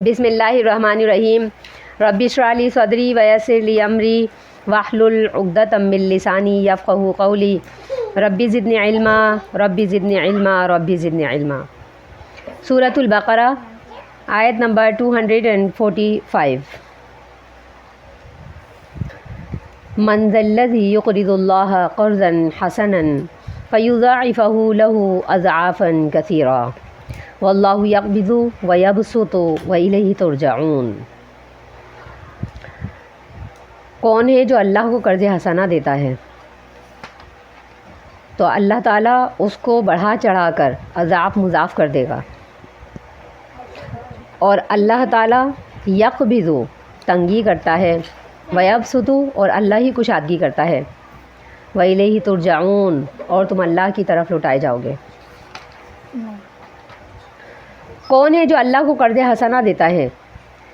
بسم اللہ الرحمن الرحیم رب اشرح لی صدری ویسر لی امری واحلل عقدۃ من لسانی یفقہوا قولی رب زدنی علما رب زدنی علما رب زدنی علما۔ سورۃ البقرہ آیت نمبر 245۔ من ذا الذی یقرض اللہ قرضا حسنا فیضاعفہ لہ اضعافا کثیرا واللہ یقبض ویبسط والیہ ترجعون۔ کون ہے جو اللہ کو قرض حسنہ دیتا ہے تو اللہ تعالیٰ اس کو بڑھا چڑھا کر اضعاف مضاعف کر دے گا، اور اللہ تعالیٰ یقبض تنگی کرتا ہے، ویبسط اور اللہ ہی کشادگی کرتا ہے، والیہ ترجعون اور تم اللہ کی طرف لوٹائے جاؤ گے۔ کون ہے جو اللہ کو قرض حسنہ دیتا ہے؟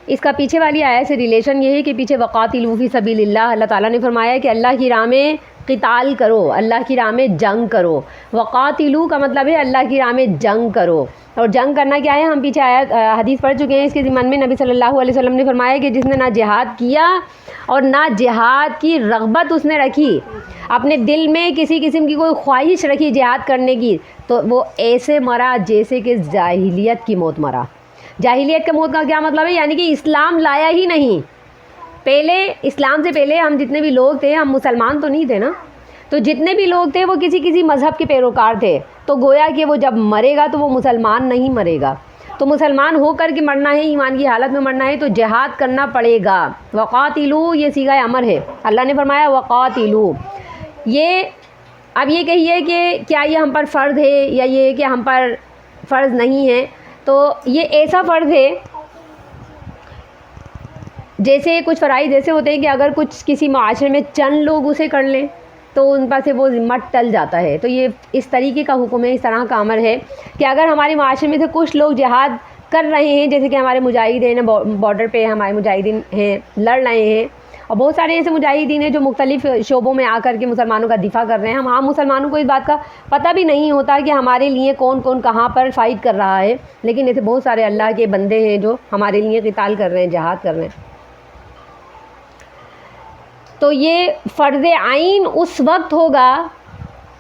اس کا پیچھے والی آیت سے ریلیشن یہ ہے کہ پیچھے وقاتلوا فی سبیل اللہ، اللہ تعالیٰ نے فرمایا کہ اللہ کی راہ میں قتال کرو، اللہ کی راہ میں جنگ کرو۔ وقاتلوا کا مطلب ہے اللہ کی راہ میں جنگ کرو، اور جنگ کرنا کیا ہے؟ ہم پیچھے آیت حدیث پڑھ چکے ہیں۔ اس کے ضمن میں نبی صلی اللہ علیہ وسلم نے فرمایا کہ جس نے نہ جہاد کیا اور نہ جہاد کی رغبت اس نے رکھی، اپنے دل میں کسی قسم کی کوئی خواہش رکھی جہاد کرنے کی، تو وہ ایسے مرا جیسے کہ جاہلیت کی موت مرا۔ جاہلیت کے موت کا کیا مطلب ہے؟ یعنی کہ اسلام لایا ہی نہیں۔ پہلے اسلام سے پہلے ہم جتنے بھی لوگ تھے، ہم مسلمان تو نہیں تھے نا، تو جتنے بھی لوگ تھے وہ کسی مذہب کے پیروکار تھے، تو گویا کہ وہ جب مرے گا تو وہ مسلمان نہیں مرے گا، تو مسلمان ہو کر کے مرنا ہے، ایمان کی حالت میں مرنا ہے، تو جہاد کرنا پڑے گا۔ وقاتلوا یہ صیغہ امر ہے، اللہ نے فرمایا وقاتلوا۔ اب یہ کہیے کہ کیا یہ ہم پر فرض ہے یا یہ کہ ہم پر فرض نہیں ہے؟ تو یہ ایسا فرض ہے جیسے کچھ فرائض ایسے ہوتے ہیں کہ اگر کچھ کسی معاشرے میں چند لوگ اسے کر لیں تو ان پر سے وہ ذمہ ٹل جاتا ہے، تو یہ اس طریقے کا حکم ہے، اس طرح کا امر ہے کہ اگر ہمارے معاشرے میں سے کچھ لوگ جہاد کر رہے ہیں، جیسے کہ ہمارے مجاہدین بارڈر پہ ہمارے مجاہدین ہیں، لڑ رہے ہیں، اور بہت سارے ایسے مجاہدین ہیں جو مختلف شعبوں میں آ کر کے مسلمانوں کا دفاع کر رہے ہیں، ہم عام مسلمانوں کو اس بات کا پتہ بھی نہیں ہوتا کہ ہمارے لیے کون کون کہاں پر فائٹ کر رہا ہے، لیکن ایسے بہت سارے اللہ کے بندے ہیں جو ہمارے لیے قتال کر رہے ہیں، جہاد کر رہے ہیں۔ تو یہ فرض عین اس وقت ہوگا،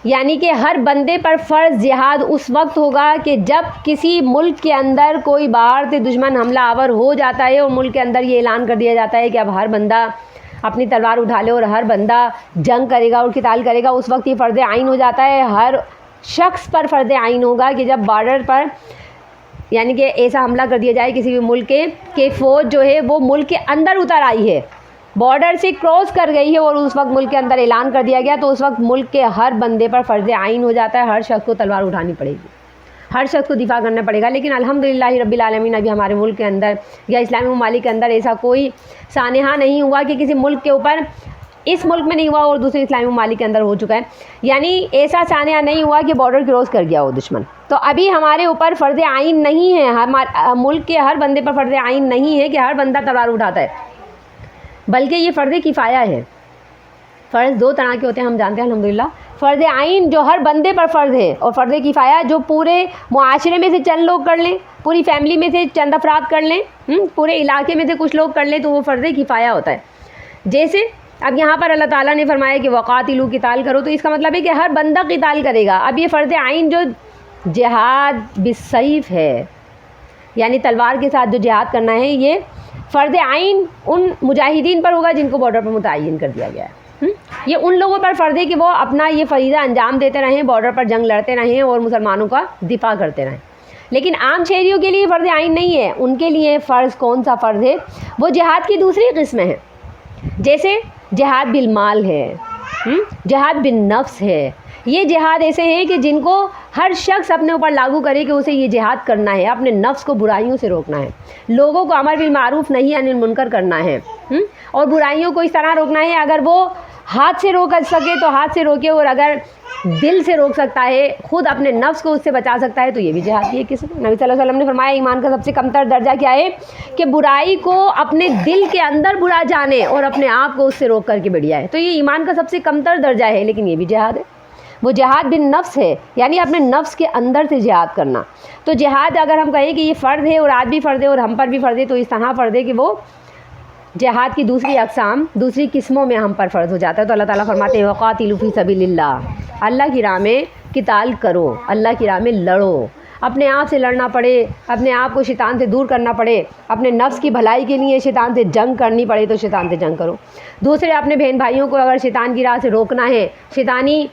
یعنی کہ ہر بندے پر فرض جہاد اس وقت ہوگا کہ جب کسی ملک کے اندر کوئی باہر سے دشمن حملہ آور ہو جاتا ہے اور ملک کے اندر یہ اعلان کر دیا جاتا ہے کہ اب ہر بندہ اپنی تلوار اٹھا لے اور ہر بندہ جنگ کرے گا اور قتال کرے گا، اس وقت یہ فرض عین ہو جاتا ہے، ہر شخص پر فرض عین ہوگا کہ جب بارڈر پر یعنی کہ ایسا حملہ کر دیا جائے کسی بھی ملک کے فوج جو ہے وہ ملک کے اندر اتر آئی ہے، بارڈر سے کراس کر گئی ہے اور اس وقت ملک کے اندر اعلان کر دیا گیا، تو اس وقت ملک کے ہر بندے پر فرض عین ہو جاتا ہے، ہر شخص کو تلوار اٹھانی پڑے گی، ہر شخص کو دفاع کرنا پڑے گا۔ لیکن الحمدللہ رب العالمین ابھی ہمارے ملک کے اندر یا اسلامی ممالک کے اندر ایسا کوئی سانحہ نہیں ہوا کہ کسی ملک کے اوپر، اس ملک میں نہیں ہوا اور دوسرے اسلامی ممالک کے اندر ہو چکا ہے، یعنی ایسا سانحہ نہیں ہوا کہ بارڈر کراس کر گیا ہو دشمن۔ تو ابھی ہمارے اوپر فرض عین نہیں ہے، ہمارے ملک کے ہر بندے پر فرض عین نہیں ہے کہ ہر بندہ تلوار اٹھاتا ہے، بلکہ یہ فرض کفایہ ہے۔ فرض دو طرح کے ہوتے ہیں، ہم جانتے ہیں الحمدللہ۔ فرض عین جو ہر بندے پر فرض ہے، اور فرض کفایہ جو پورے معاشرے میں سے چند لوگ کر لیں، پوری فیملی میں سے چند افراد کر لیں، پورے علاقے میں سے کچھ لوگ کر لیں، تو وہ فرض کفایہ ہوتا ہے۔ جیسے اب یہاں پر اللہ تعالیٰ نے فرمایا کہ وقاتلوا قتال کرو، تو اس کا مطلب ہے کہ ہر بندہ قتال کرے گا۔ اب یہ فرض عین جو جہاد بالسیف ہے، یعنی تلوار کے ساتھ جو جہاد کرنا ہے، یہ فرض عین ان مجاہدین پر ہوگا جن کو بارڈر پر متعین کر دیا گیا ہے۔ یہ ان لوگوں پر فرض ہے کہ وہ اپنا یہ فریضہ انجام دیتے رہیں، بارڈر پر جنگ لڑتے رہیں اور مسلمانوں کا دفاع کرتے رہیں، لیکن عام شہریوں کے لیے فرض عین نہیں ہے۔ ان کے لیے فرض کون سا فرض ہے؟ وہ جہاد کی دوسری قسمیں ہیں، جیسے جہاد بالمال ہے، جہاد بالنفس ہے۔ یہ جہاد ایسے ہیں کہ جن کو ہر شخص اپنے اوپر لاگو کرے کہ اسے یہ جہاد کرنا ہے، اپنے نفس کو برائیوں سے روکنا ہے، لوگوں کو امر بالمعروف نہی عن المنکر کرنا ہے، اور برائیوں کو اس طرح روکنا ہے، اگر وہ ہاتھ سے روک سکے تو ہاتھ سے روکے، اور اگر دل سے روک سکتا ہے، خود اپنے نفس کو اس سے بچا سکتا ہے، تو یہ بھی جہاد کی ایک قسم ہے۔ نبی صلی اللہ علیہ وسلم نے فرمایا ایمان کا سب سے کمتر درجہ کیا ہے؟ کہ برائی کو اپنے دل کے اندر برا جانے اور اپنے آپ کو اس سے روک کر کے بڑھیا ہے، تو یہ ایمان کا سب سے کمتر درجہ ہے، لیکن یہ بھی جہاد ہے۔ وہ جہاد بن نفس ہے، یعنی اپنے نفس کے اندر سے جہاد کرنا. تو جہاد اگر ہم کہیں کہ یہ فرض ہے اور آج بھی فرض ہے اور ہم پر بھی فرض ہے، تو اس طرح فرض ہے کہ وہ جہاد کی دوسری اقسام، دوسری قسموں میں ہم پر فرض ہو جاتا ہے. تو اللہ تعالیٰ فرماتے ہیں وقاتلوا فی سبیل اللہ، اللہ کی راہ میں قتال کرو، اللہ کی راہ میں لڑو. اپنے آپ سے لڑنا پڑے، اپنے آپ کو شیطان سے دور کرنا پڑے، اپنے نفس کی بھلائی کے لیے شیطان سے جنگ کرنی پڑے تو شیطان سے جنگ کرو. دوسرے اپنے بہن بھائیوں کو اگر شیطان کی راہ سے روکنا ہے، شیطانی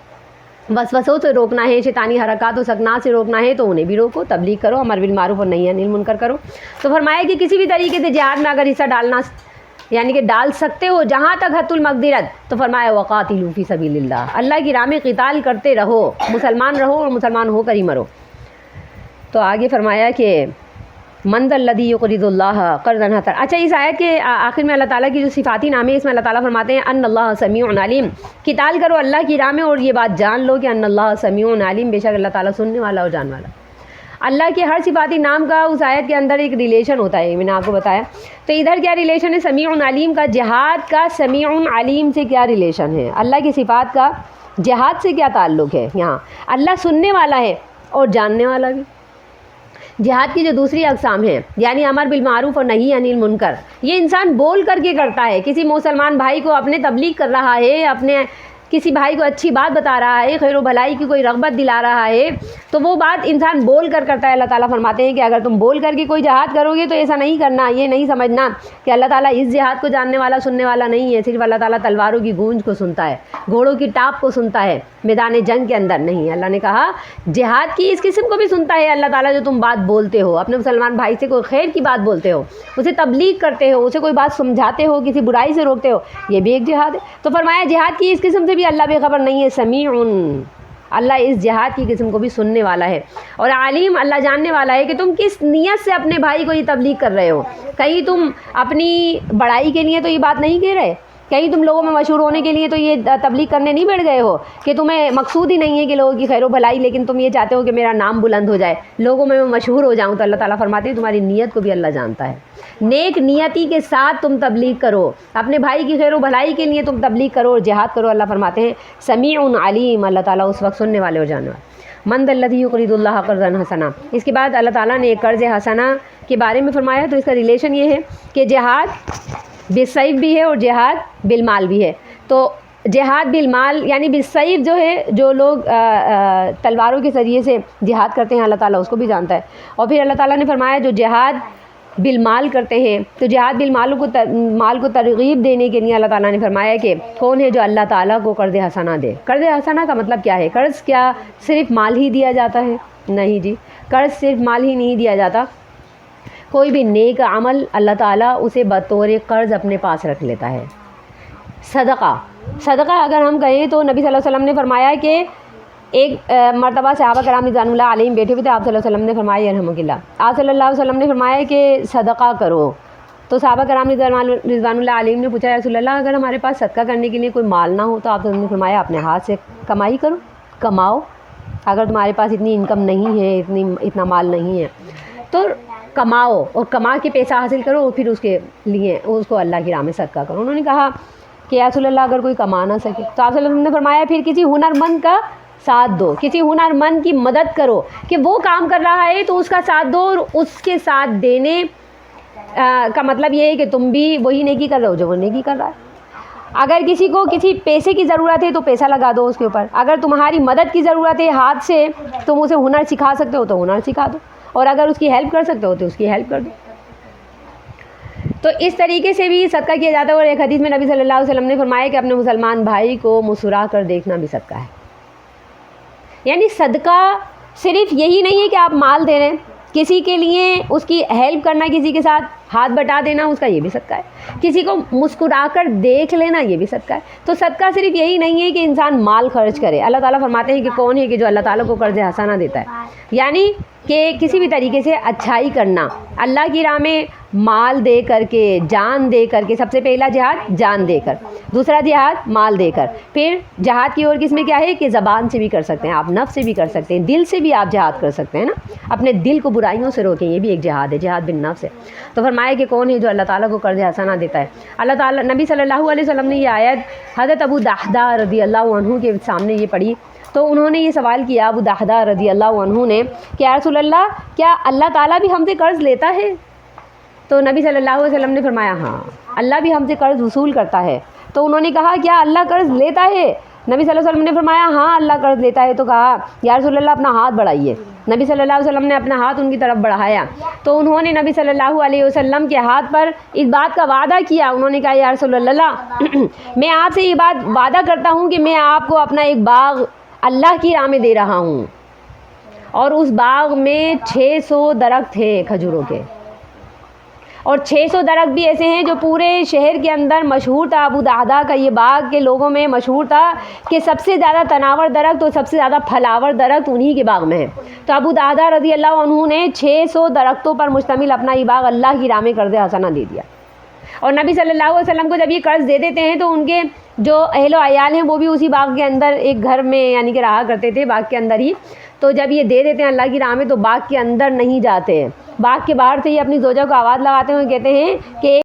وسوسوں سے روکنا ہے، شیطانی حرکات و سکنات سے روکنا ہے، تو انہیں بھی روکو، تبلیغ کرو، امر بالمعروف اور نہی عن المنکر کرو. تو فرمایا کہ کسی بھی طریقے سے جہاد میں اگر حصہ ڈالنا یعنی کہ ڈال سکتے ہو جہاں تک حد المقدرت، تو فرمایا وقاتلوا فی سبیل اللہ، اللہ کی راہ میں قتال کرتے رہو، مسلمان رہو اور مسلمان ہو کر ہی مرو. تو آگے فرمایا کہ من ذا الذی یقرض اللہ قرضا حسنا. اچھا، اس آیت کے آخر میں اللہ تعالیٰ کی جو صفاتی نام ہے، اس میں اللہ تعالیٰ فرماتے ہیں ان اللہ سمیع علیم، قتال کرو اللہ کی راہ میں اور یہ بات جان لو کہ ان اللہ سمیع علیم، بے شک اللہ تعالیٰ سننے والا اور جان والا. اللہ کے ہر صفاتی نام کا اس آیت کے اندر ایک ریلیشن ہوتا ہے، میں نے آپ کو بتایا. تو ادھر کیا ریلیشن ہے سمیع علیم کا؟ جہاد کا سمیع علیم سے کیا ریلیشن ہے؟ اللہ کی صفات کا جہاد سے کیا تعلق ہے؟ یہاں اللہ سننے والا ہے اور جاننے والا بھی. جہاد کی جو دوسری اقسام ہیں، یعنی امر بالمعروف اور نہی عن المنکر، یہ انسان بول کر کے کرتا ہے. کسی مسلمان بھائی کو اپنے تبلیغ کر رہا ہے، اپنے کسی بھائی کو اچھی بات بتا رہا ہے، خیر و بھلائی کی کوئی رغبت دلا رہا ہے، تو وہ بات انسان بول کر کرتا ہے. اللہ تعالیٰ فرماتے ہیں کہ اگر تم بول کر کے کوئی جہاد کرو گے تو ایسا نہیں کرنا، یہ نہیں سمجھنا کہ اللہ تعالیٰ اس جہاد کو جاننے والا سننے والا نہیں ہے. صرف اللہ تعالیٰ تلواروں کی گونج کو سنتا ہے، گھوڑوں کی ٹاپ کو سنتا ہے، میدان جنگ کے اندر نہیں. اللہ نے کہا جہاد کی اس قسم کو بھی سنتا ہے اللہ تعالیٰ، جو تم بات بولتے ہو، اپنے مسلمان بھائی سے کوئی خیر کی بات بولتے ہو، اسے تبلیغ کرتے ہو، اسے کوئی بات سمجھاتے ہو، کسی برائی سے روکتے ہو، یہ بھی ایک جہاد ہے. تو فرمایا جہاد کی اس قسم سے بھی اللہ بے خبر نہیں ہے، سمیع، اللہ اس جہاد کی قسم کو بھی سننے والا ہے. اور علیم، اللہ جاننے والا ہے کہ تم کس نیت سے اپنے بھائی کو یہ تبلیغ کر رہے ہو. کہیں تم اپنی بڑائی کے لیے تو یہ بات نہیں کہہ رہے، کہیں تم لوگوں میں مشہور ہونے کے لیے تو یہ تبلیغ کرنے نہیں بیٹھ گئے ہو کہ تمہیں مقصود ہی نہیں ہے کہ لوگوں کی خیر و بھلائی، لیکن تم یہ چاہتے ہو کہ میرا نام بلند ہو جائے، لوگوں میں مشہور ہو جاؤں. تو اللہ تعالیٰ فرماتے ہیں تمہاری نیت کو بھی اللہ جانتا ہے. نیک نیتی کے ساتھ تم تبلیغ کرو، اپنے بھائی کی خیر و بھلائی کے لیے تم تبلیغ کرو اور جہاد کرو. اللہ فرماتے ہیں سمیع علیم، اللہ تعالیٰ اس وقت سننے والے اور جاننے والے. من ذا الذی یقرض اللہ قرضا حسنا، اس کے بعد اللہ تعالیٰ نے ایک قرض حسنہ کے بارے میں فرمایا. تو اس کا ریلیشن یہ ہے کہ جہاد بالسیف بھی ہے اور جہاد بالمال بھی ہے. تو جہاد بالمال یعنی بالسیف جو ہے، جو لوگ تلواروں کے ذریعے سے جہاد کرتے ہیں، اللہ تعالیٰ اس کو بھی جانتا ہے. اور پھر اللہ تعالیٰ نے فرمایا جو جہاد بالمال کرتے ہیں، تو جہاد بالمال کو ترغیب دینے کے لیے اللہ تعالیٰ نے فرمایا کہ کون ہے جو اللہ تعالیٰ کو قرض حسنہ دے. قرض حسنہ کا مطلب کیا ہے؟ قرض کیا صرف مال ہی دیا جاتا ہے؟ نہیں جی، قرض صرف مال ہی نہیں دیا جاتا. کوئی بھی نیک عمل اللہ تعالیٰ اسے بطور قرض اپنے پاس رکھ لیتا ہے. صدقہ اگر ہم کہیں تو نبی صلی اللہ علیہ وسلم نے فرمایا کہ ایک مرتبہ صحابہ کرام رضوان اللہ علیہم بیٹھے ہوئے تھے، آپ صلی اللہ علیہ وسلم نے فرمایا یرحمک اللہ، آپ صلی اللہ علیہ وسلم نے فرمایا کہ صدقہ کرو. تو صحابہ کرام رضوان اللہ علیہم نے پوچھا یا رسول اللہ اگر ہمارے پاس صدقہ کرنے کے لیے کوئی مال نہ ہو تو آپ صلی اللہ علیہ وسلم نے فرمایا اپنے ہاتھ سے کمائی کرو، کماؤ. اگر تمہارے پاس اتنی انکم نہیں ہے، اتنا مال نہیں ہے تو کماؤ اور کما کے پیسہ حاصل کرو اور پھر اس کے لیے اس کو اللہ کی راہ میں صدقہ کرو. انہوں نے کہا کہ یا رسول اللہ اگر کوئی کما نہ سکے تو آپ صلی اللہ علیہ وسلم نے فرمایا پھر کسی ہنر مند کا ساتھ دو، کسی ہنر مند کی مدد کرو کہ وہ کام کر رہا ہے تو اس کا ساتھ دو. اور اس کے ساتھ دینے کا مطلب یہ ہے کہ تم بھی وہی نیکی کر رہے ہو جو وہ نیکی کر رہا ہے. اگر کسی کو کسی پیسے کی ضرورت ہے تو پیسہ لگا دو اس کے اوپر. اگر تمہاری مدد کی ضرورت ہے ہاتھ سے، تم اسے ہنر سکھا سکتے ہو تو ہنر سکھا دو، اور اگر اس کی ہیلپ کر سکتے ہو تو اس کی ہیلپ کر دو. تو اس طریقے سے بھی صدقہ کیا جاتا ہے. اور ایک حدیث میں نبی صلی اللہ علیہ وسلم نے فرمایا کہ اپنے مسلمان بھائی کو مسکرا کر دیکھنا بھی صدقہ ہے. یعنی صدقہ صرف یہی نہیں ہے کہ آپ مال دے رہے ہیں، کسی کے لیے اس کی ہیلپ کرنا، کسی کے ساتھ ہاتھ بٹا دینا، اس کا یہ بھی صدقہ ہے. کسی کو مسکرا کر دیکھ لینا یہ بھی صدقہ ہے. تو صدقہ صرف یہی نہیں ہے کہ انسان مال خرچ کرے. اللہ تعالیٰ فرماتے ہیں کہ کون ہے کہ جو اللہ تعالیٰ کو قرض حسنہ دیتا ہے، یعنی کہ کسی بھی طریقے سے اچھائی کرنا اللہ کی راہ میں، مال دے کر کے، جان دے کر کے. سب سے پہلا جہاد جان دے کر، دوسرا جہاد مال دے کر. پھر جہاد کی اور قسم میں کیا ہے کہ زبان سے بھی کر سکتے ہیں آپ، نفس سے بھی کر سکتے ہیں، دل سے بھی آپ جہاد کر سکتے ہیں نا، اپنے دل کو برائیوں سے روکیں، یہ بھی ایک جہاد ہے، جہاد بن نفس ہے. تو فرمایا کہ کون ہے جو اللہ تعالیٰ کو قرض حسنہ دیتا ہے. اللہ تعالیٰ نبی صلی اللہ علیہ وسلم نے یہ آیت حضرت ابو دحدہ رضی اللہ عنہ کے سامنے یہ پڑھی تو انہوں نے یہ سوال کیا ابو دحدہ رضی اللہ عنہ نے کہ یا رسول اللہ کیا اللہ تعالیٰ بھی ہم سے قرض لیتا ہے؟ تو نبی صلی اللہ علیہ وسلم نے فرمایا ہاں اللہ بھی ہم سے قرض وصول کرتا ہے۔ تو انہوں نے کہا کیا اللہ قرض لیتا ہے؟ نبی صلی اللہ علیہ وسلم نے فرمایا ہاں اللہ قرض لیتا ہے۔ تو کہا یا رسول اللہ اپنا ہاتھ بڑھائیے۔ نبی صلی اللہ علیہ وسلم نے اپنا ہاتھ ان کی طرف بڑھایا تو انہوں نے نبی صلی اللہ علیہ وسلم کے ہاتھ پر اس بات کا وعدہ کیا۔ انہوں نے کہا یا رسول اللہ میں آپ سے یہ بات وعدہ کرتا ہوں کہ میں آپ کو اپنا ایک باغ اللہ کی راہ میں دے رہا ہوں، اور اس باغ میں 600 درخت ہیں کھجوروں کے، اور 600 درخت بھی ایسے ہیں جو پورے شہر کے اندر مشہور تھا۔ ابو دحدہ کا یہ باغ کے لوگوں میں مشہور تھا کہ سب سے زیادہ تناور درخت اور سب سے زیادہ پھلاور درخت انہی کے باغ میں ہے۔ تو ابو دحدہ رضی اللہ عنہ نے 600 درختوں پر مشتمل اپنا یہ باغ اللہ کی راہ میں قرض حسنہ دے دیا۔ اور نبی صلی اللہ علیہ وسلم کو جب یہ قرض دے دیتے ہیں تو ان کے جو اہل و عیال ہیں وہ بھی اسی باغ کے اندر ایک گھر میں یعنی کہ رہا کرتے تھے، باغ کے اندر ہی۔ تو جب یہ دے دیتے ہیں اللہ کی راہ میں تو باغ کے اندر نہیں جاتے ہیں، باغ کے باہر سے یہ اپنی زوجہ کو آواز لگاتے ہوئے کہتے ہیں کہ